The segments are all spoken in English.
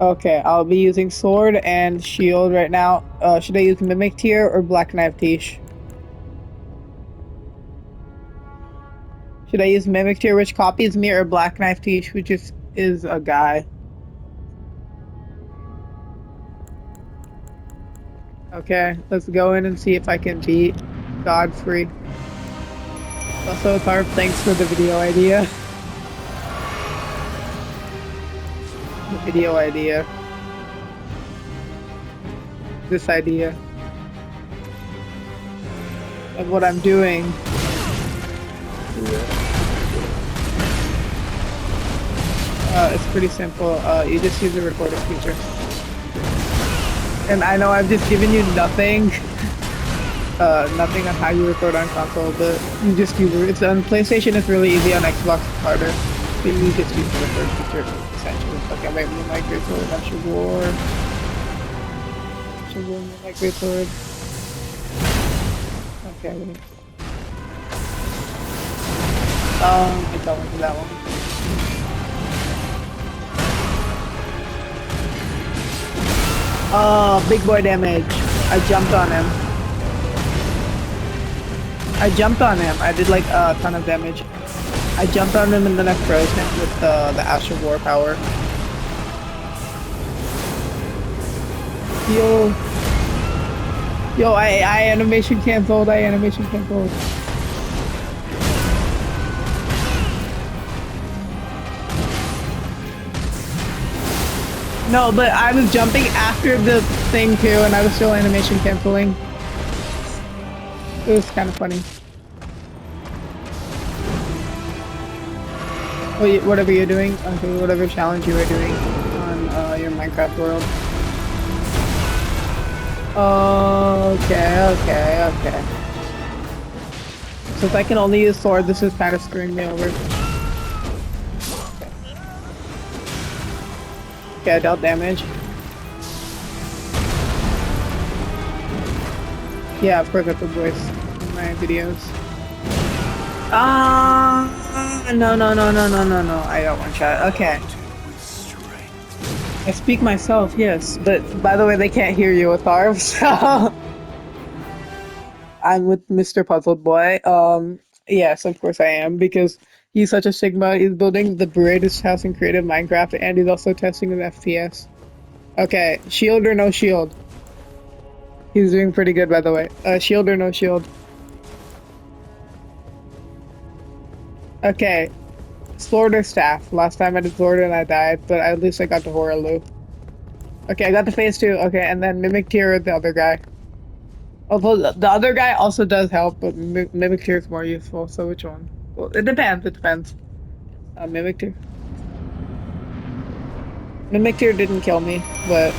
Okay, I'll be using sword and shield right now. Should I use Mimic Tear or Black Knife Tish? Should I use Mimic Tear, which copies me, or Black Knife Tish, which is a guy? Okay, let's go in and see if I can beat Godfrey. Also, Tharp, thanks for the video idea. The video idea. This idea of what I'm doing. It's pretty simple. You just use the recorder feature. And I know I've just given you nothing. Nothing on how you record on console, but you just use it. It's on PlayStation, it's really easy. On Xbox, it's harder. But you just use the record feature, essentially. Okay, wait, Moonlight Greatsword, that's your war. Should war, Moonlight Greatsword. Okay, wait. I don't want to do that one. Oh, big boy damage. I jumped on him. I did like a ton of damage. I jumped on him and then I froze him with the Astral War power. Yo, I animation canceled. No, but I was jumping after the thing too, and I was still animation canceling. It was kind of funny. Whatever you're doing, okay, whatever challenge you were doing on your Minecraft world. Okay. Since I can only use sword, this is kind of screwing me over. Okay, I dealt damage. Yeah, of course I put voice in my videos. No. I got one shot. Okay. I speak myself, yes. But by the way, they can't hear you with arms, so I'm with Mr. Puzzled Boy. Yes, of course I am, because he's such a Sigma. He's building the greatest house in creative Minecraft, and he's also testing with FPS. Okay, shield or no shield? He's doing pretty good, by the way. Shield or no shield? Okay, sword or staff? Last time I did sword and I died, but at least I got the Horalu. Okay, I got the phase 2. Okay, and then Mimic Tear with the other guy. Although the other guy also does help, but Mimic Tear is more useful, so which one? Well, it depends. Mimic Tear. Mimic Tear didn't kill me, but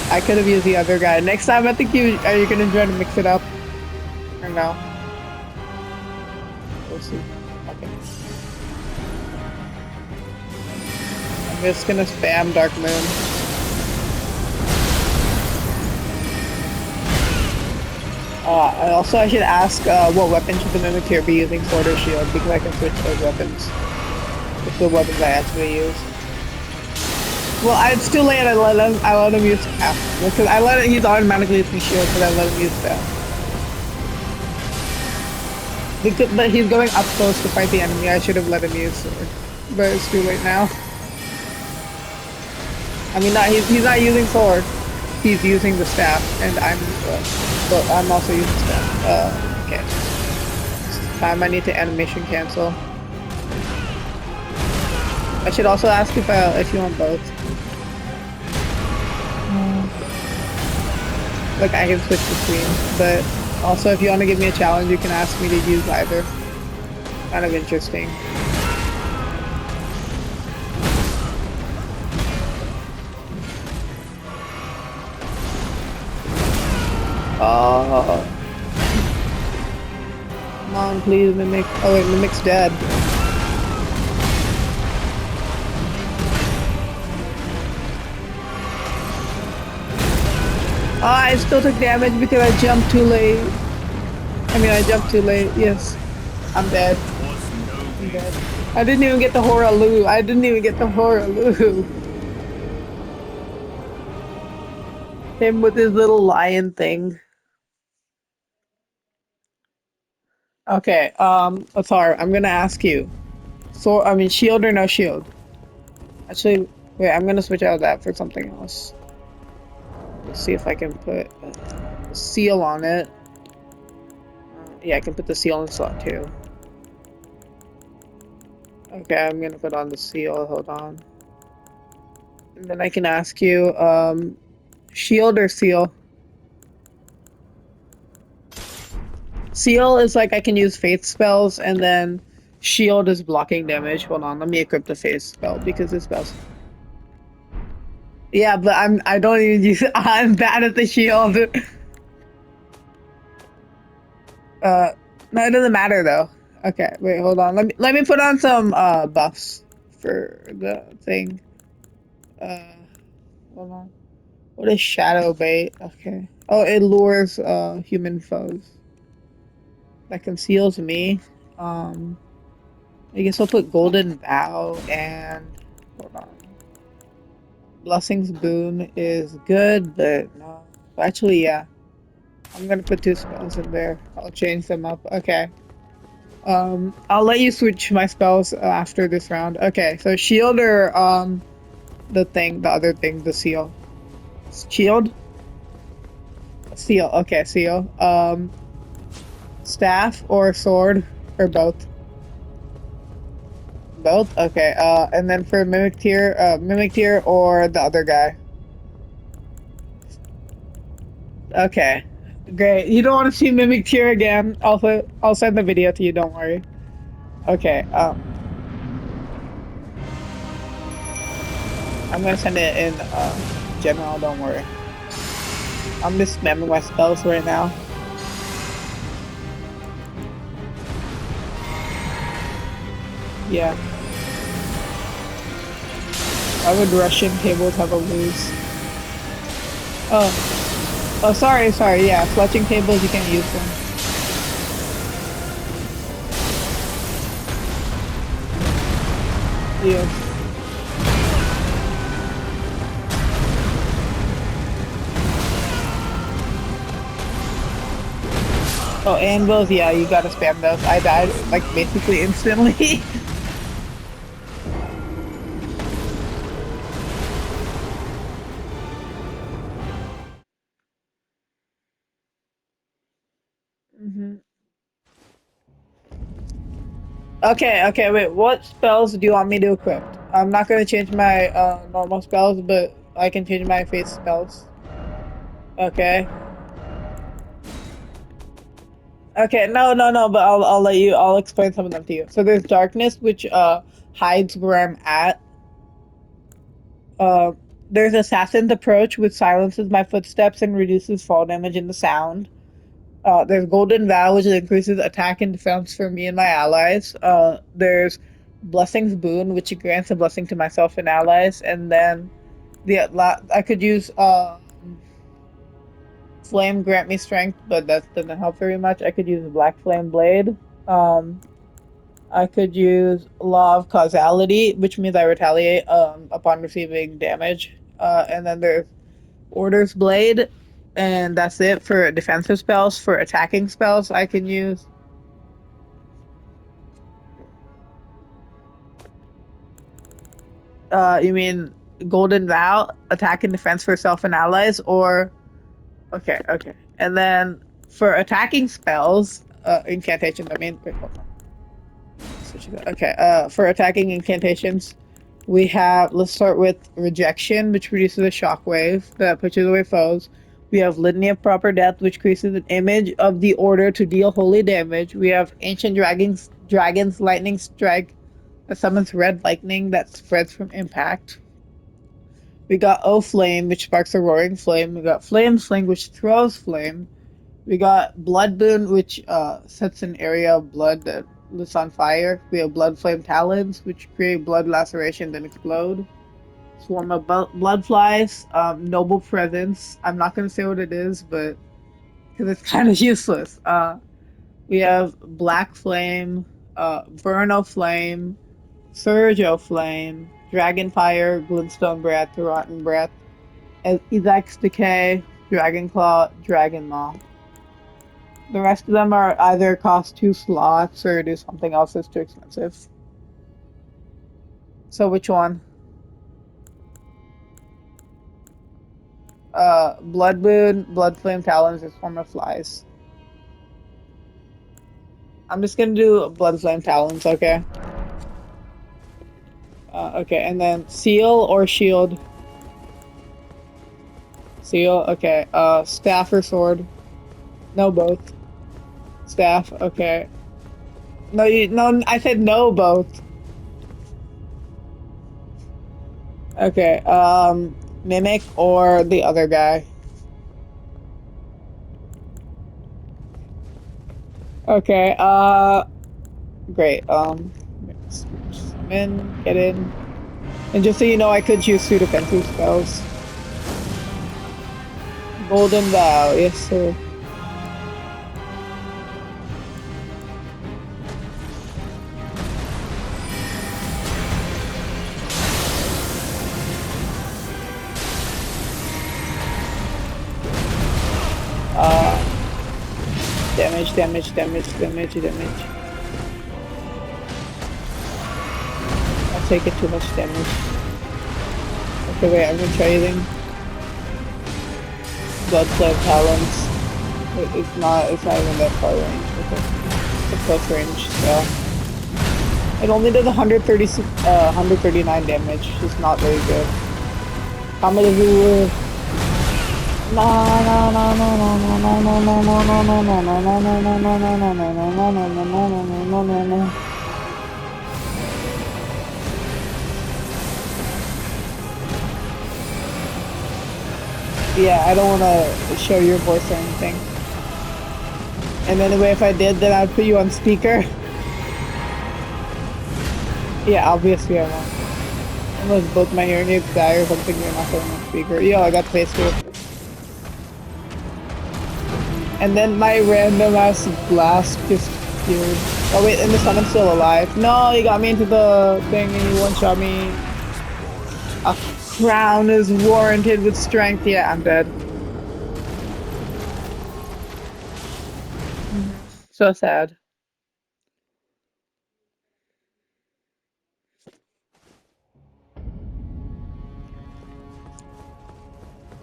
I could have used the other guy. Next time, I think are you gonna try to mix it up? Or no? We'll see. Okay. I'm just gonna spam Dark Moon. I should ask what weapon should the Mimic Tear be using, sword or shield, because I can switch those weapons. With the weapons I actually use. Well, it's too late. I let him use staff because he's automatically using shield, but I let him use staff. But he's going up close to fight the enemy. I should have let him use sword, but it's too late now. I mean, he's not using sword. He's using the staff, and I'm also using staff. Okay. This time I need to animation cancel. I should also ask if you want both. Like I can switch between, but also if you want to give me a challenge, you can ask me to use either. Kind of interesting. Oh. Come on, please, Mimic. Oh wait, Mimic's dead. Oh, I still took damage because I jumped too late. I jumped too late. Yes. I'm dead. I'm dead. I didn't even get the Horalu. Him with his little lion thing. Okay, Athar, I'm gonna ask you. So, I mean, shield or no shield? Actually, wait, I'm gonna switch out that for something else. Let's see if I can put a seal on it. Yeah, I can put the seal in slot too. Okay, I'm gonna put on the seal, hold on. And then I can ask you, shield or seal? Seal is like I can use faith spells, and then shield is blocking damage. Hold on, let me equip the faith spell because this spells. Yeah, but I don't even use I'm bad at the shield. No, it doesn't matter though. Okay, wait, hold on. Let me put on some buffs for the thing. Uh, hold on. What is shadow bait? Okay. Oh, it lures human foes. That conceals me. Um, I guess I'll put golden vow and hold on. Blessings boon is good, but no. Actually, yeah. I'm gonna put two spells in there. I'll change them up. Okay. I'll let you switch my spells after this round. Okay, so shield or the other thing, the seal. Shield? Seal. Okay, seal. Staff or sword or both? Both? Okay. And then for Mimic Tier or the other guy? Okay. Great. You don't want to see Mimic Tier again. I'll send the video to you, don't worry. Okay, I'm gonna send it in general, don't worry. I'm just spamming my spells right now. Yeah. Why would Russian tables have a lose? Oh, sorry, yeah. Fletching tables, you can use them. Yeah. Oh, anvils, yeah, you gotta spam those. I died, like, basically instantly. hmm Okay, wait, what spells do you want me to equip? I'm not gonna change my normal spells, but I can change my face spells. Okay. Okay, no, but I'll let you, I'll explain some of them to you. So there's darkness, which hides where I'm at. Uh, there's assassin's approach, which silences my footsteps and reduces fall damage in the sound. There's golden vow, which increases attack and defense for me and my allies. There's blessings boon, which grants a blessing to myself and allies, and then I could use flame grant me strength, but that doesn't help very much. I could use black flame blade. Um, I could use Law of Causality, which means I retaliate upon receiving damage. And then there's Order's Blade, and that's it for defensive spells. For attacking spells, I can use. You mean Golden Vow, attack and defense for self and allies, or okay. And then for attacking spells, incantations. I mean, wait, hold on. Okay, for attacking incantations, let's start with Rejection, which produces a shockwave that pushes away foes. We have Litany of Proper Death, which creates an image of the order to deal holy damage. We have Ancient Dragon's Lightning Strike that summons red lightning that spreads from impact. We got O Flame, which sparks a roaring flame. We got Flame Sling, which throws flame. We got Blood Boon, which sets an area of blood that lights on fire. We have Blood Flame Talons, which create blood laceration then explode. Swarm of blood flies. Noble Presence. I'm not gonna say what it is, but because it's kind of useless. We have Black Flame, Burno Flame, Surge O Flame, Dragon Fire, Glintstone Breath, Rotten Breath, Isaac's Decay, Dragon Claw, Dragon Maw. The rest of them are either cost 2 slots or do something else that's too expensive. So which one? Blood Boon, Blood Flame Talons is form of flies. I'm just gonna do Blood Flame Talons, okay? Okay, and then Seal or Shield? Seal, okay. Staff or Sword? No, both. Staff, okay. No, I said no, both. Okay, Mimic or the other guy? Okay, great, summon, get in. And just so you know, I could choose 2 defensive spells. Golden Vow, yes sir. Damage. I'll take it too much damage. Okay, wait, I'm gonna try using Blood Flame Talons. It's not even that far range. Okay. It's a close range spell. It only does 139 damage, which is not very good. Comet of Viewer. Yeah, I don't want to show your voice or anything. And anyway, if I did, then I'd put you on speaker. Yeah, obviously I won't. Unless both my hearing aids die or something, you're not going on speaker. Yo, I got face too. And then my random ass blast just killed. Oh wait, and the summon's still alive. No, you got me into the thing and you one-shot me. A crown is warranted with strength. Yeah, I'm dead. So sad.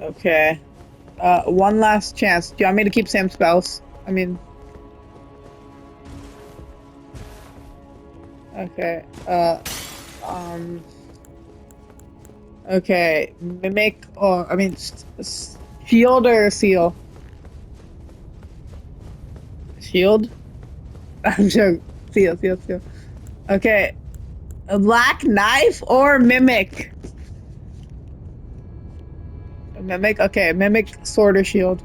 Okay. One last chance. Do you want me to keep Sam spells? I mean... Okay. Okay. Mimic, or... I mean... Shield or Seal? Shield? I'm joking. Seal. Okay. A black knife or Mimic? Mimic? Okay, Mimic, Sword or Shield?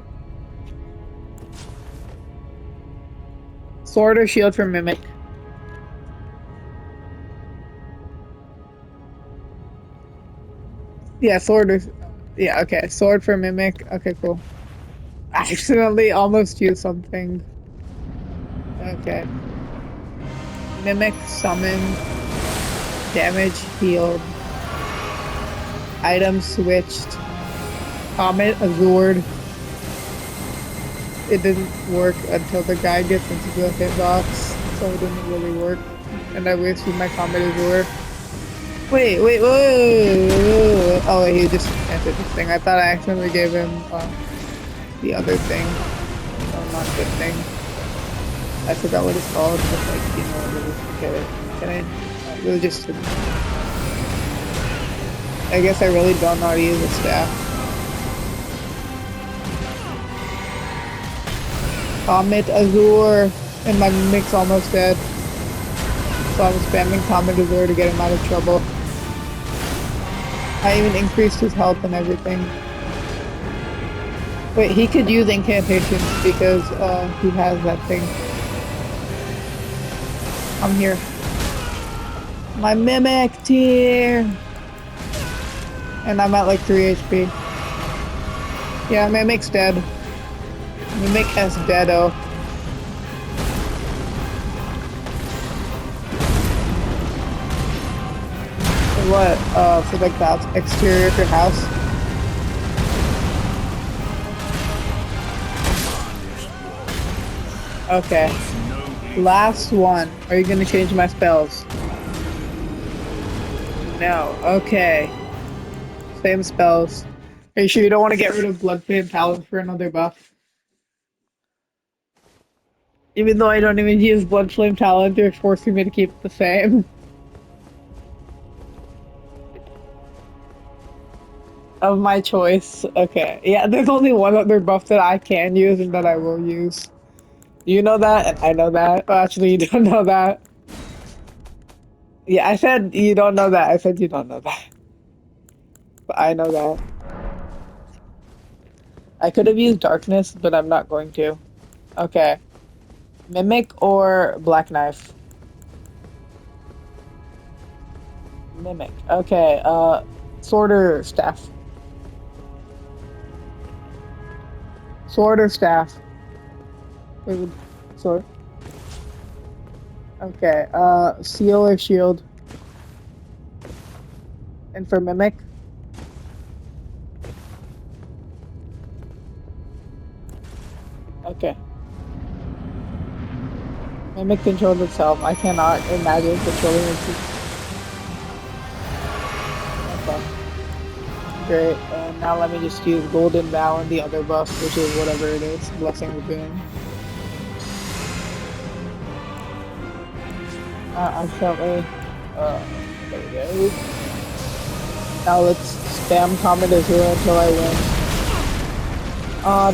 Sword or Shield for Mimic? Yeah, Sword or... Yeah, okay, Sword for Mimic. Okay, cool. I accidentally almost used something. Okay. Mimic, Summon, Damage, Healed. Item switched. Comet, Azured. It didn't work until the guy gets into the hitbox, so it didn't really work. And I wasted my Comet Azure. Wait. Oh, wait, he just entered this thing. I thought I accidentally gave him the other thing. Oh, not good thing. I forgot what it's called, but like, you know, really get it. Can I really just... I guess I really don't know how to use the staff. Comet Azure, and my Mimic's almost dead. So I'm spamming Comet Azure to get him out of trouble. I even increased his health and everything. Wait, he could use incantations because he has that thing. I'm here. My Mimic tier! And I'm at like 3 HP. Yeah, Mimic's dead. Mimic has deado. What? For like the exterior of your house? Okay. Last one. Are you gonna change my spells? No. Okay. Same spells. Are you sure you don't want to get rid of Bloodflame Talon for another buff? Even though I don't even use Bloodflame Talon, they're forcing me to keep it the same. Of my choice. Okay. Yeah, there's only one other buff that I can use and that I will use. You know that, and I know that. Oh, actually, you don't know that. Yeah, I said you don't know that. I said you don't know that. But I know that. I could have used Darkness, but I'm not going to. Okay. Mimic or Black Knife? Mimic. Okay, sword or staff? Sword or staff? Sword. Okay, seal or shield? And for mimic? Okay. Mimic controls itself. I cannot imagine controlling it. Okay, great. And now let me just use Golden Bow and the other buff, which is whatever it is. Blessing the Boon. Unfortunately, there we go. Now let's spam Comet Azure until I win.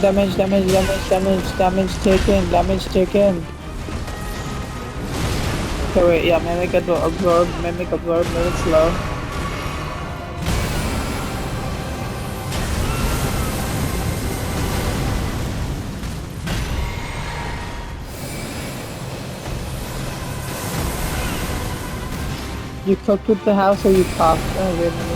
Damage, damage, damage, damage, damage taken, damage taken. Okay, wait, yeah, Mimic absorb, move slow. You cooked with the house or you popped? Oh, wait, never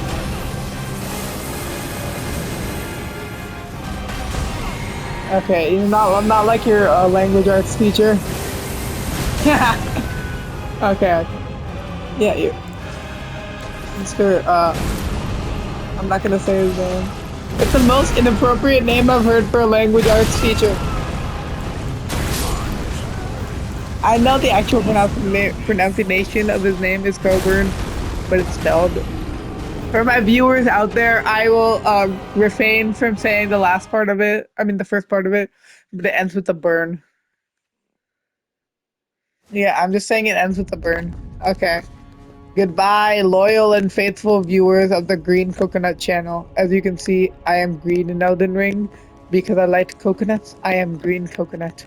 mind. Okay, I'm not like your language arts teacher. Okay, okay. Yeah, you. Mr. I'm not gonna say his name. It's the most inappropriate name I've heard for a language arts teacher. I know the actual pronunciation of his name is Coburn, but it's spelled. For my viewers out there, I will refrain from saying the last part of it. I mean, the first part of it, but it ends with a burn. Yeah, I'm just saying it ends with a burn. Okay. Goodbye, loyal and faithful viewers of the Green Coconut channel. As you can see, I am green in Elden Ring. Because I like coconuts, I am Green Coconut.